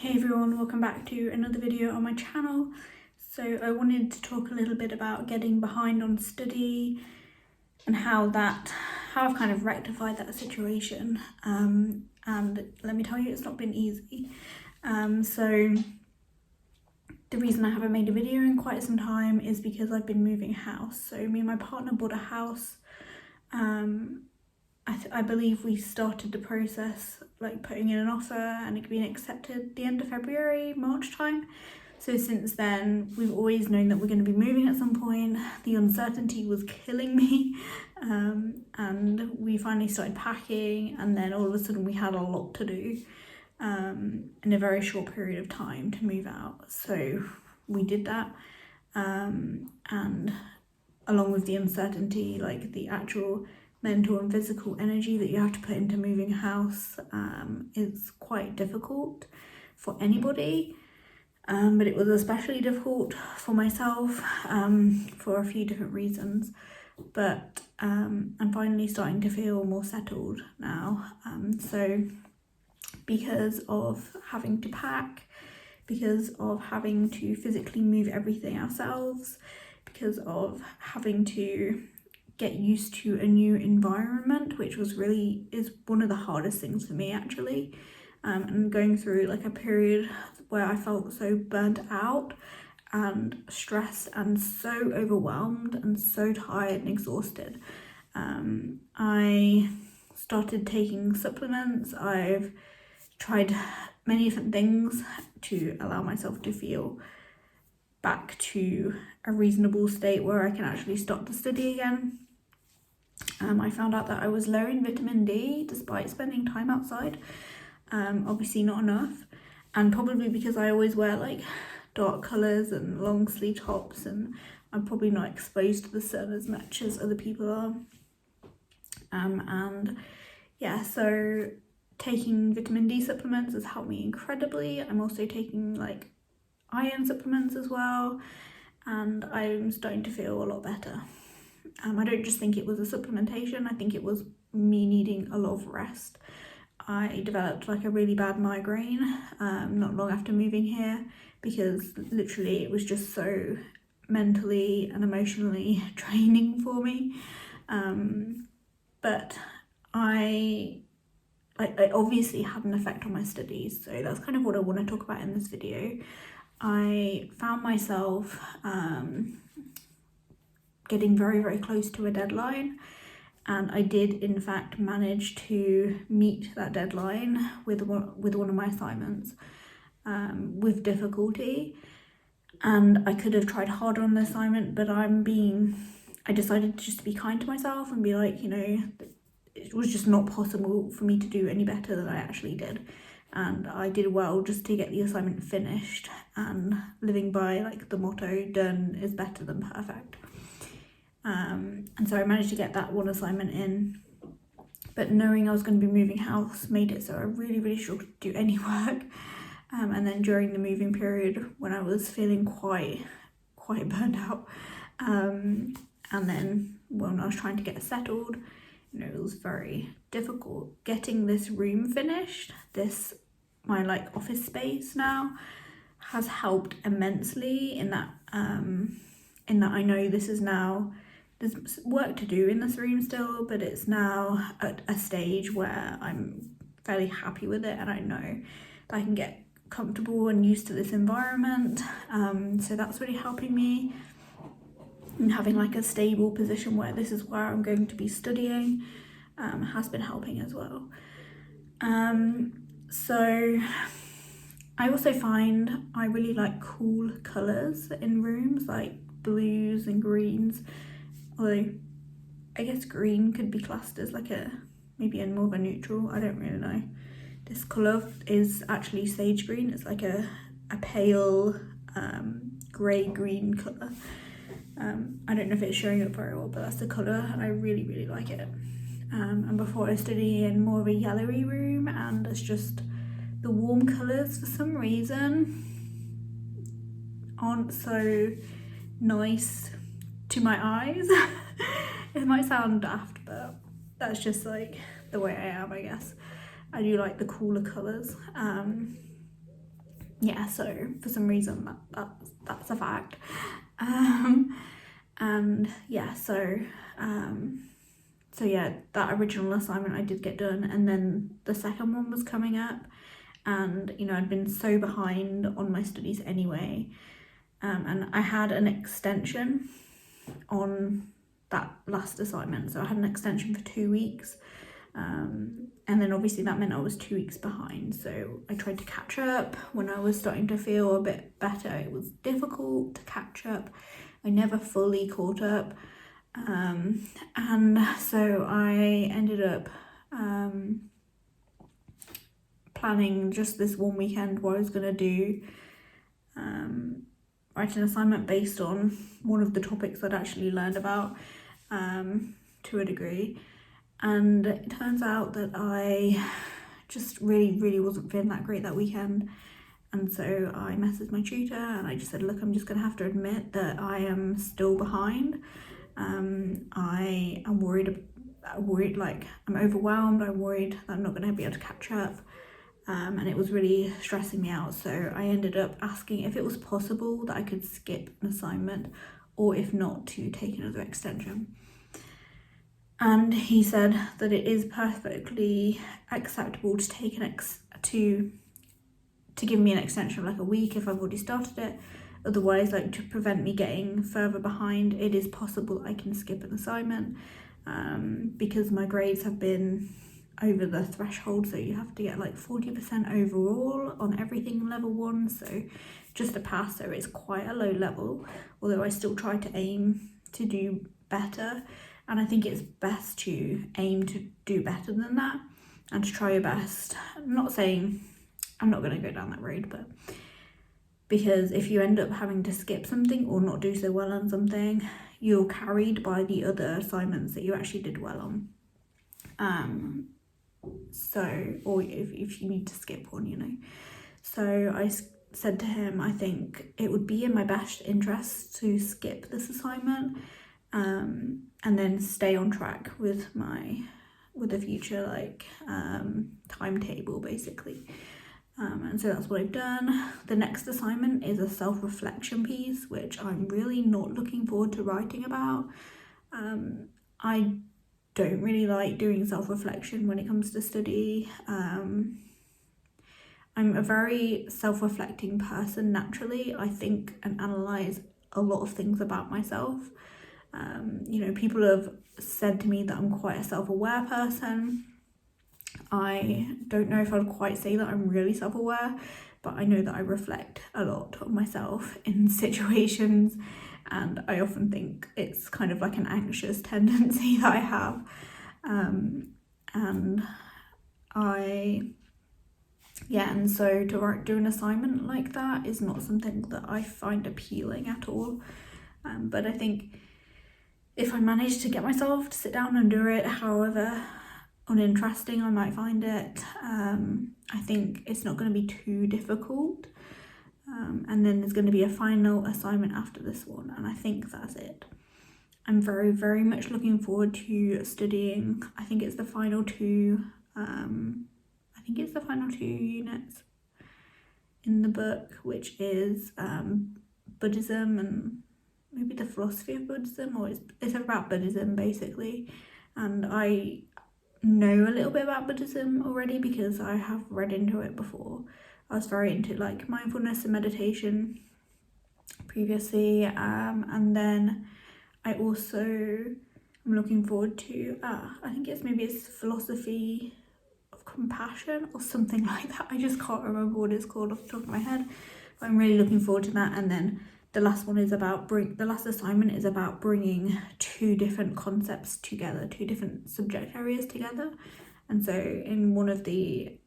Hey everyone, welcome back to another video on my channel. So I wanted to talk a little bit about getting behind on study and how I've kind of rectified that situation. And let me tell you, it's not been easy. So the reason I haven't made a video in quite some time is because I've been moving house. So me and my partner bought a house. I believe we started the process, like putting in an offer, and it being accepted the end of February, March time. So since then, we've always known that we're going to be moving at some point. The uncertainty was killing me, and we finally started packing, and then all of a sudden we had a lot to do in a very short period of time to move out. So we did that, and along with the uncertainty, like the actual mental and physical energy that you have to put into moving house is quite difficult for anybody, but it was especially difficult for myself for a few different reasons. But I'm finally starting to feel more settled now, so because of having to pack, because of having to physically move everything ourselves, because of having to get used to a new environment, which is one of the hardest things for me actually, and going through like a period where I felt so burnt out and stressed and so overwhelmed and so tired and exhausted. I started taking supplements. I've tried many different things to allow myself to feel back to a reasonable state where I can actually start to study again. I found out that I was low in vitamin D despite spending time outside. Obviously not enough, and probably because I always wear like dark colours and long sleeve tops, and I'm probably not exposed to the sun as much as other people are. And yeah, so taking vitamin D supplements has helped me incredibly. I'm also taking like iron supplements as well, and I'm starting to feel a lot better. I don't just think it was a supplementation, I think it was me needing a lot of rest. I developed like a really bad migraine not long after moving here, because literally it was just so mentally and emotionally draining for me. But I obviously had an effect on my studies, so that's kind of what I want to talk about in this video. I found myself getting very, very close to a deadline, and I did in fact manage to meet that deadline with one of my assignments with difficulty. And I could have tried harder on the assignment, but I decided just to be kind to myself and be like, you know, it was just not possible for me to do any better than I actually did. And I did well just to get the assignment finished, and living by like the motto, done is better than perfect. And so I managed to get that one assignment in, but knowing I was going to be moving house made it so I really, really struggled to do any work. And then during the moving period, when I was feeling quite burnt out, and then when I was trying to get settled, you know, it was very difficult getting this room finished. My like office space now has helped immensely in that I know there's work to do in this room still, but it's now at a stage where I'm fairly happy with it, and I know that I can get comfortable and used to this environment. So that's really helping me, and having like a stable position where this is where I'm going to be studying has been helping as well. So I also find I really like cool colours in rooms, like blues and greens, although I guess green could be classed as like maybe more of a neutral, I don't really know. This colour is actually sage green. It's like a pale grey-green colour. I don't know if it's showing up very well, but that's the colour, and I really, really like it. And before I study in more of a yellowy room, and it's just the warm colours for some reason aren't so nice to my eyes. It might sound daft, but that's just like the way I am, I guess. I do like the cooler colours. yeah, so for some reason that's a fact. And yeah, so yeah, that original assignment I did get done, and then the second one was coming up, and you know, I'd been so behind on my studies anyway, and I had an extension on that last assignment, so I had an extension for 2 weeks, and then obviously that meant I was 2 weeks behind, so I tried to catch up when I was starting to feel a bit better. It was difficult to catch up. I never fully caught up, and so I ended up planning just this one weekend where I was going to do write an assignment based on one of the topics I'd actually learned about to a degree, and it turns out that I just really wasn't feeling that great that weekend. And so I messaged my tutor and I just said, look, I'm just going to have to admit that I am still behind. I am worried, like I'm overwhelmed, I'm worried that I'm not going to be able to catch up. And it was really stressing me out. So I ended up asking if it was possible that I could skip an assignment, or if not, to take another extension. And he said that it is perfectly acceptable to take to give me an extension of like a week if I've already started it. Otherwise, like to prevent me getting further behind, it is possible I can skip an assignment, because my grades have been over the threshold, so you have to get like 40% overall on everything level 1, so just to pass, so it's quite a low level, although I still try to aim to do better, and I think it's best to aim to do better than that and to try your best. I'm not saying I'm not going to go down that road, but because if you end up having to skip something or not do so well on something, you're carried by the other assignments that you actually did well on. So, or if you need to skip one, you know. So I said to him, I think it would be in my best interest to skip this assignment, and then stay on track with the future, like, timetable, basically. And so that's what I've done. The next assignment is a self-reflection piece, which I'm really not looking forward to writing about. I don't really like doing self-reflection when it comes to study. I'm a very self-reflecting person naturally. I think and analyse a lot of things about myself. You know, people have said to me that I'm quite a self-aware person. I don't know if I'd quite say that I'm really self-aware, but I know that I reflect a lot of myself in situations, and I often think it's kind of like an anxious tendency that I have. And so to do an assignment like that is not something that I find appealing at all. But I think if I manage to get myself to sit down and do it, however uninteresting I might find it, I think it's not going to be too difficult. And then there's going to be a final assignment after this one, and I think that's it. I'm very much looking forward to studying. I think it's the final two units in the book, which is Buddhism and maybe the philosophy of Buddhism, or it's about Buddhism basically. And I know a little bit about Buddhism already because I have read into it before. I was very into like mindfulness and meditation previously, and then I also am looking forward to I think it's philosophy of compassion or something like that. I just can't remember what it's called off the top of my head, but I'm really looking forward to that. And then the last assignment is about bringing two different concepts together, two different subject areas together. And so in one of the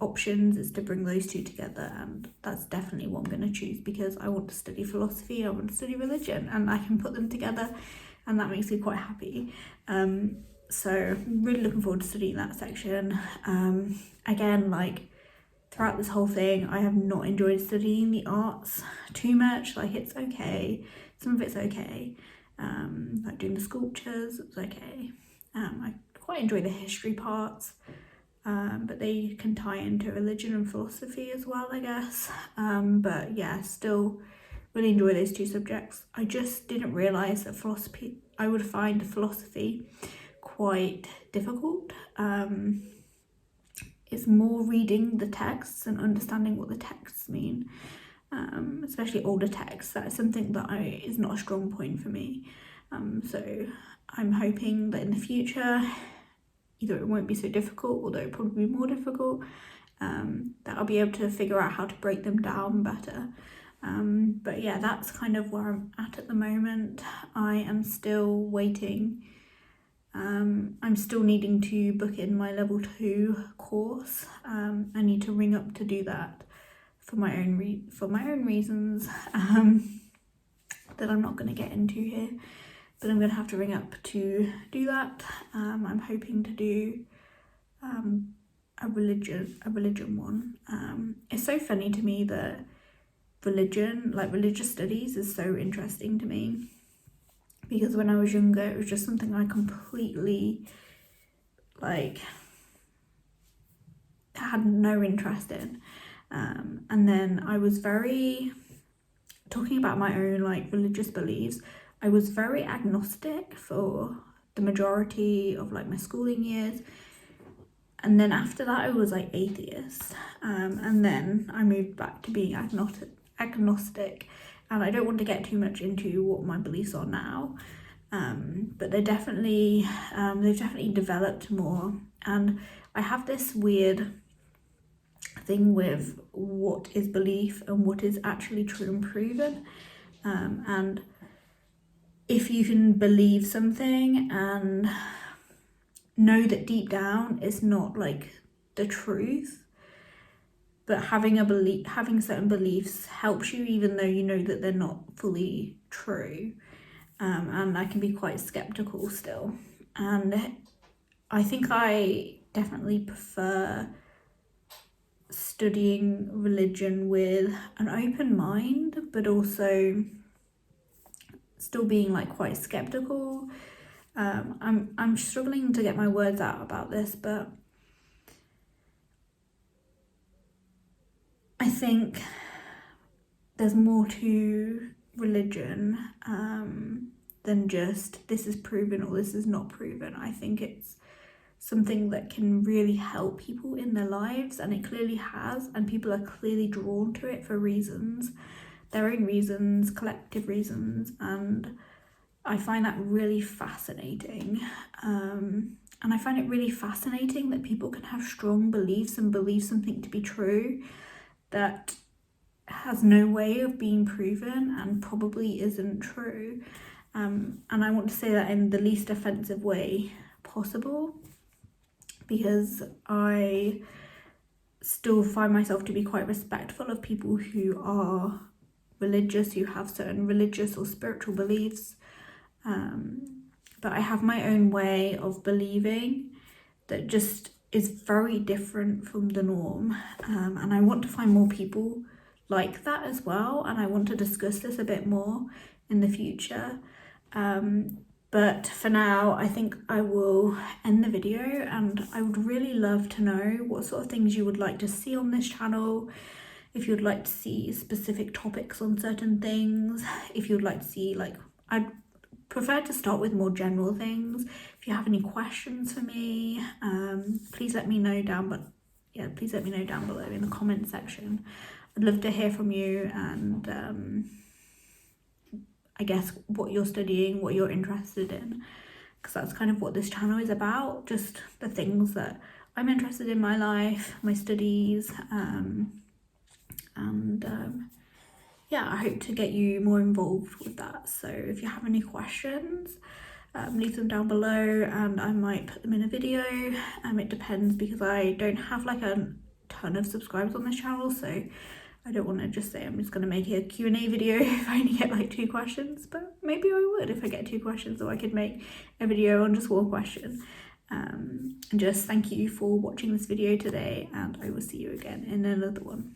options is to bring those two together, and that's definitely what I'm going to choose because I want to study philosophy, I want to study religion, and I can put them together, and that makes me quite happy. So I'm really looking forward to studying that section. Again, like throughout this whole thing, I have not enjoyed studying the arts too much. Like it's okay, some of it's okay, like doing the sculptures, it's okay. I quite enjoy the history parts. but they can tie into religion and philosophy as well, I guess. But yeah, still really enjoy those two subjects. I just didn't realise that I would find philosophy quite difficult. It's more reading the texts and understanding what the texts mean, especially older texts. That is something that is not a strong point for me. So I'm hoping that in the future, either it won't be so difficult, although it'll probably be more difficult, that I'll be able to figure out how to break them down better. But yeah, that's kind of where I'm at the moment. I am still waiting. I'm still needing to book in my level 2 course. I need to ring up to do that for my own reasons that I'm not going to get into here. But I'm going to have to ring up to do that. I'm hoping to do a religion one. It's so funny to me that religion, like religious studies, is so interesting to me, because when I was younger it was just something I completely had no interest in, and then I was talking about my own religious beliefs, I was very agnostic for the majority of my schooling years, and then after that I was atheist, and then I moved back to being agnostic, and I don't want to get too much into what my beliefs are now, but they've definitely developed more, and I have this weird thing with what is belief and what is actually true and proven, and if you can believe something and know that deep down it's not the truth, but having certain beliefs helps you even though you know that they're not fully true, and I can be quite skeptical still, and I think I definitely prefer studying religion with an open mind, but also still being quite skeptical. I'm struggling to get my words out about this, but I think there's more to religion than just this is proven or this is not proven. I think it's something that can really help people in their lives, and it clearly has, and people are clearly drawn to it for reasons, their own reasons, collective reasons, and I find that really fascinating. And I find it really fascinating that people can have strong beliefs and believe something to be true that has no way of being proven and probably isn't true. And I want to say that in the least offensive way possible, because I still find myself to be quite respectful of people who are religious, who have certain religious or spiritual beliefs, but I have my own way of believing that just is very different from the norm, and I want to find more people like that as well, and I want to discuss this a bit more in the future, but for now I think I will end the video, and I would really love to know what sort of things you would like to see on this channel, if you'd like to see specific topics on certain things, if you'd like to see I'd prefer to start with more general things. If you have any questions for me, please let me know down below in the comment section. I'd love to hear from you, and I guess what you're studying, what you're interested in, because that's kind of what this channel is about, just the things that I'm interested in my life, my studies, yeah, I hope to get you more involved with that. So if you have any questions, leave them down below and I might put them in a video. It depends, because I don't have a ton of subscribers on this channel, so I don't want to just say I'm just going to make a Q&A video if I only get 2 questions, but maybe I would if I get 2 questions, or I could make a video on just 1 question. And just thank you for watching this video today, and I will see you again in another one.